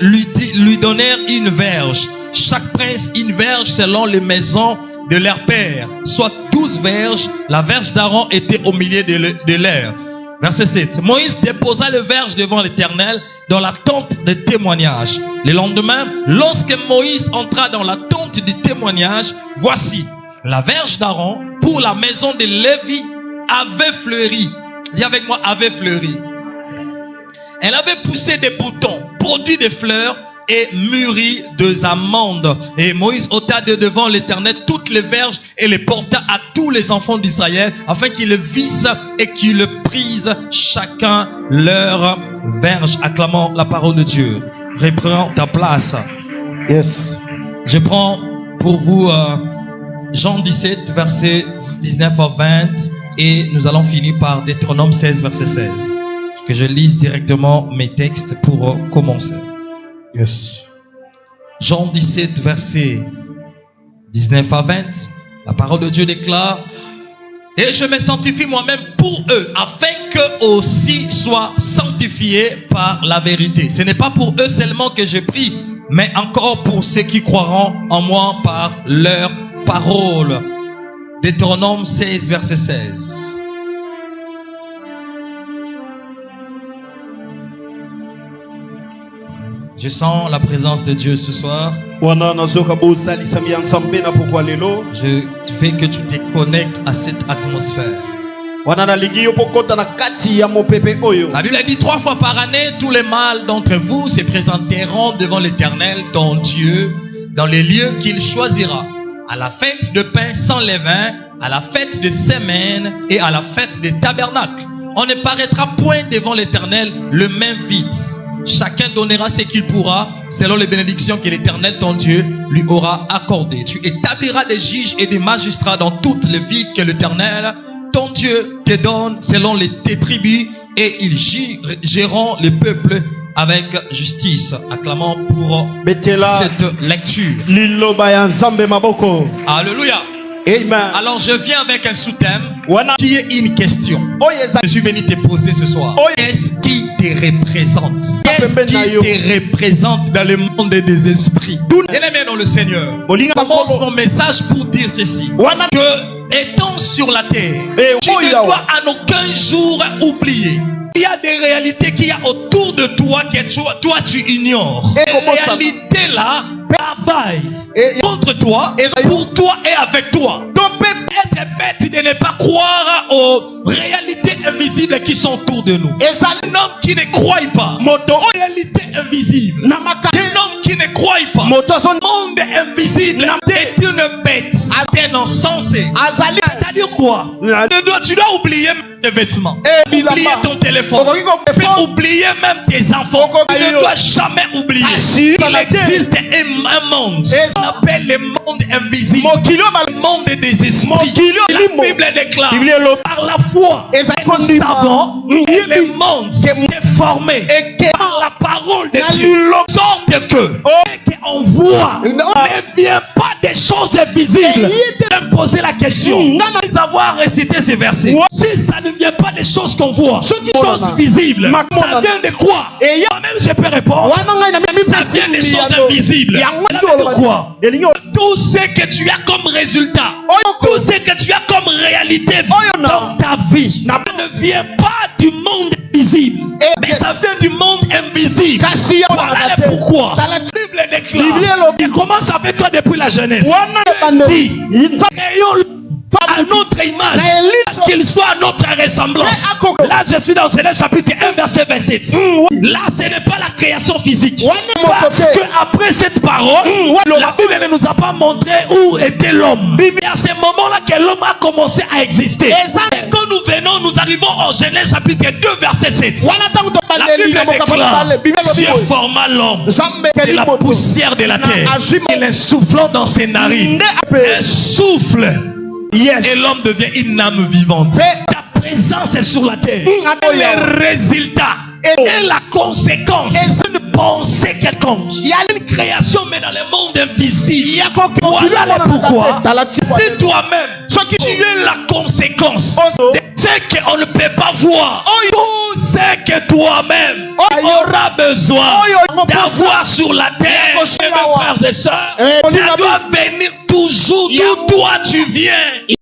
lui donnèrent une verge. Chaque prince une verge selon les maisons de leur père, soit 12 verges. La verge d'Aaron était au milieu de l'air. Verset 7. Moïse déposa le verge devant l'Éternel dans la tente de témoignage. Le lendemain, lorsque Moïse entra dans la tente du témoignage, voici, la verge d'Aaron pour la maison de Lévi avait fleuri. Dis avec moi, avait fleuri. Elle avait poussé des boutons, produit des fleurs et mûri des amandes. Et Moïse ôta de devant l'Éternel toutes les verges et les porta à tous les enfants d'Israël, afin qu'ils le vissent et qu'ils le prisent chacun leur verge. Acclamons la parole de Dieu. Reprends ta place. Yes. Je prends pour vous Jean 17, verset 19 à 20, et nous allons finir par Deutéronome 16, verset 16. Que je lise directement mes textes pour commencer. Yes. Jean 17, verset 19 à 20. La parole de Dieu déclare: et je me sanctifie moi-même pour eux, afin qu'eux aussi soient sanctifiés par la vérité. Ce n'est pas pour eux seulement que je prie, mais encore pour ceux qui croiront en moi par leur parole. Deutéronome 16, verset 16. Je sens la présence de Dieu ce soir. Je veux que tu te connectes à cette atmosphère. La Bible dit 3 fois par année, tous les mâles d'entre vous se présenteront devant l'Éternel, ton Dieu, dans les lieux qu'il choisira. À la fête de pain sans levain, à la fête de semaine et à la fête des tabernacles. On ne paraîtra point devant l'Éternel le main vide. Chacun donnera ce qu'il pourra selon les bénédictions que l'Éternel ton Dieu lui aura accordées. Tu établiras des juges et des magistrats dans toutes les villes que l'Éternel ton Dieu te donne selon tes tribus, et ils géreront les peuples avec justice. Acclamons pour cette lecture. Alléluia. Amen. Alors je viens avec un sous-thème qui est une question. Je suis venu te poser ce soir. Qu'est-ce qui te représente? Qu'est-ce qui te représente dans le monde des esprits? Bien-aimé dans le Seigneur, je commence mon message pour dire ceci: que étant sur la terre, tu ne dois en aucun jour oublier. Il y a des réalités qu'il y a autour de toi que toi tu ignores. Ces réalités là travaillent contre toi, pour toi et avec toi. Donc être bête de ne pas croire aux réalités invisibles qui sont autour de nous. Un homme qui ne croit pas aux réalités invisibles, un homme qui ne croit pas au monde invisible est une bête, c'est un insensé. C'est-à-dire quoi? Tu dois oublier tes vêtements, oublier ton téléphone, oublier même tes enfants. Tu ne dois jamais oublier qu'il existe un monde qu'on appelle le monde invisible, le monde des esprits. La Bible déclare par la foi nous savons que le monde est formé par la parole de Dieu, sorte que on voit ne vient pas des choses visibles. Je me poser la question, après avoir récité ce verset, si ça ne vient pas des choses qu'on voit, des choses visibles, ça vient de quoi? Moi-même je peux répondre, ça vient des choses invisibles. Quoi? Tout ce que tu as comme résultat, tout ce que tu as comme réalité dans ta vie, ça ne vient pas du monde visible, mais ça vient du monde invisible. Voilà le pourquoi. La Bible déclare, il commence avec toi depuis la jeunesse. Dit, créons à notre image, qu'il soit à notre ressemblance. Là je suis dans Genèse chapitre 1 verset 27. Là ce n'est pas la création physique, parce que après cette parole, la Bible ne nous a pas montré où était l'homme. Et à ce moment là que l'homme a commencé à exister. Et quand nous venons, nous arrivons en Genèse chapitre 2 verset 7. La Bible déclare, Dieu forma l'homme de la poussière de la terre, il insoufflant dans ses narines un souffle. Et l'homme devient une âme vivante. Ta présence est sur la terre. Et le résultat et la conséquence de pensée quelconque. Il y a une création, mais dans le monde invisible. Voilà le pourquoi. Si toi-même tu es la conséquence ce qu'on ne peut pas voir, tout ce que toi-même auras besoin d'avoir sur la terre, mes frères et sœurs, ça doit venir toujours d'où toi tu viens.